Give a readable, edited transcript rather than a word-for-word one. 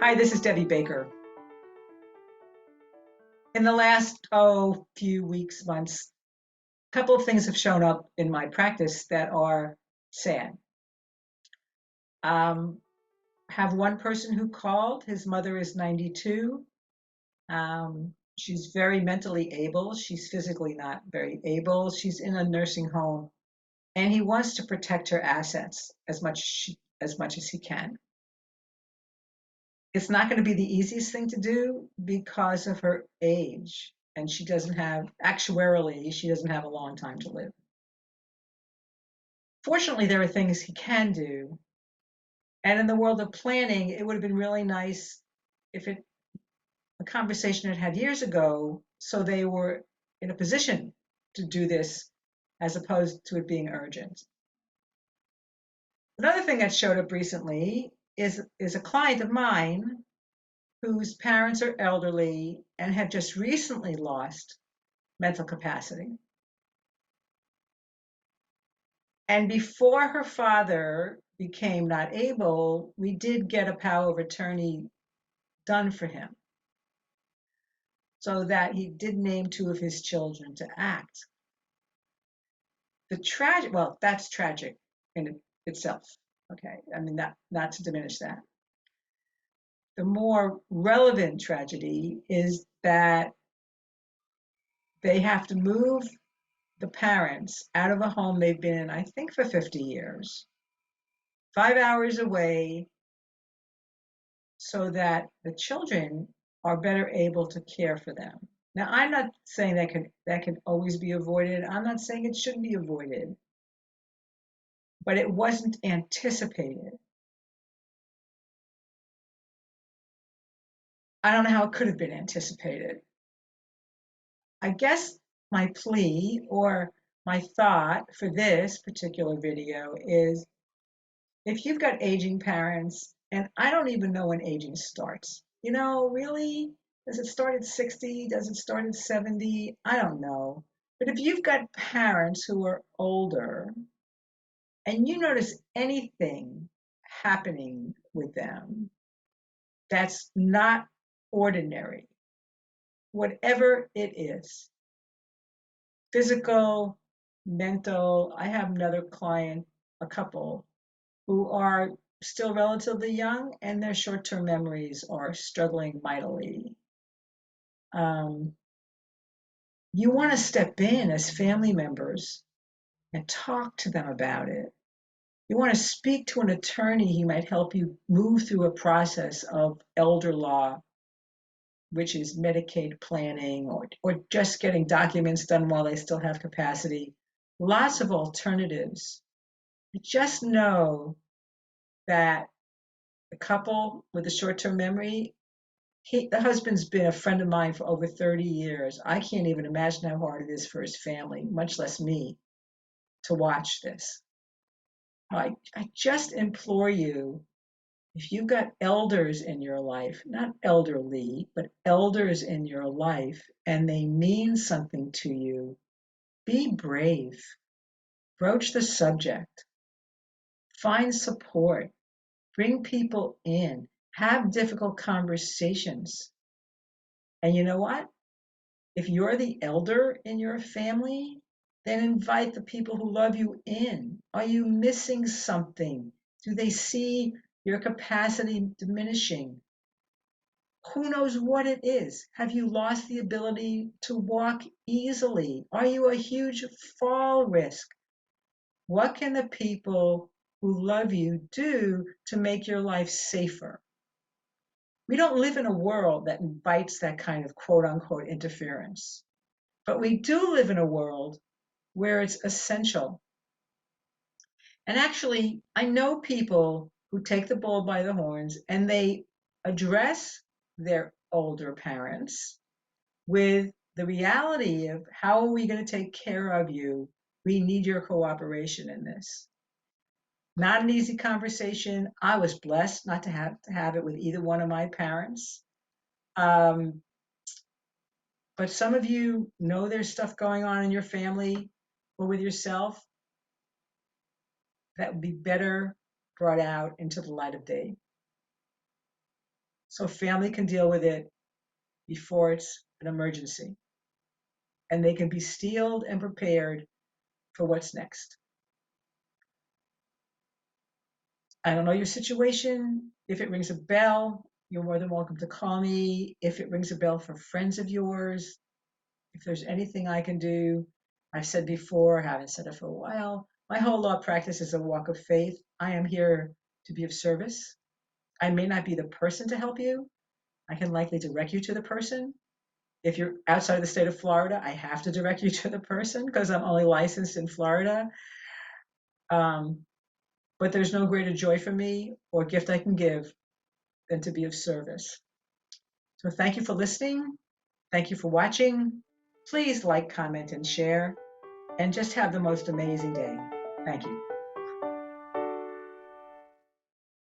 Hi, this is Debbie Baker. In the last, few weeks, months, a couple of things have shown up in my practice that are sad. Um, have one person who called. His mother is 92. She's very mentally able. She's physically not very able. She's in a nursing home, and he wants to protect her assets as much as he can. It's not going to be the easiest thing to do because of her age, and she doesn't have, actuarially, she doesn't have a long time to live. Fortunately, there are things he can do. And in the world of planning, it would have been really nice if a conversation had had years ago, so they were in a position to do this as opposed to it being urgent. Another thing that showed up recently is a client of mine whose parents are elderly and have just recently lost mental capacity. And before her father became not able, we did get a power of attorney done for him so that he did name two of his children to act. Well, that's tragic in itself. Okay, I mean, not to diminish that. The more relevant tragedy is that they have to move the parents out of a home they've been in, I think, for 50 years, 5 hours away, so that the children are better able to care for them. Now, I'm not saying that can always be avoided. I'm not saying it should be avoided, but it wasn't anticipated. I don't know how it could have been anticipated. I guess my plea or my thought for this particular video is if you've got aging parents, and I don't even know when aging starts. Really? Does it start at 60? Does it start at 70? I don't know. But if you've got parents who are older and you notice anything happening with them that's not ordinary, whatever it is, physical, mental. I have another client, a couple, who are still relatively young and their short term memories are struggling mightily. Um, you want to step in as family members and talk to them about it. You want to speak to an attorney who might help you move through a process of elder law, which is Medicaid planning, or just getting documents done while they still have capacity. Lots of alternatives. Just know that the couple with the short-term memory, the husband's been a friend of mine for over 30 years. I can't even imagine how hard it is for his family, much less me, to watch this. I just implore you, if you've got elders in your life, not elderly, but elders in your life, and they mean something to you, be brave. Broach the subject. Find support. Bring people in. Have difficult conversations. And you know what? If you're the elder in your family, then invite the people who love you in. Are you missing something? Do they see your capacity diminishing? Who knows what it is? Have you lost the ability to walk easily? Are you a huge fall risk? What can the people who love you do to make your life safer? We don't live in a world that invites that kind of quote unquote interference, but we do live in a world where it's essential. And actually, I know people who take the bull by the horns and they address their older parents with the reality of how are we going to take care of you? We need your cooperation in this. Not an easy conversation. I was blessed not to have it with either one of my parents. Um, but some of you know there's stuff going on in your family or with yourself that would be better brought out into the light of day. so family can deal with it before it's an emergency, and they can be steeled and prepared for what's next. I don't know your situation. If it rings a bell, you're more than welcome to call me. If it rings a bell for friends of yours, if there's anything I can do, I've said before, I haven't said it for a while. My whole law practice is a walk of faith. I am here to be of service. I may not be the person to help you. I can likely direct you to the person. If you're outside of the state of Florida, I have to direct you to the person because I'm only licensed in Florida. Um, but there's no greater joy for me or gift I can give than to be of service. So thank you for listening. Thank you for watching. Please like, comment, and share, and just have the most amazing day. Thank you.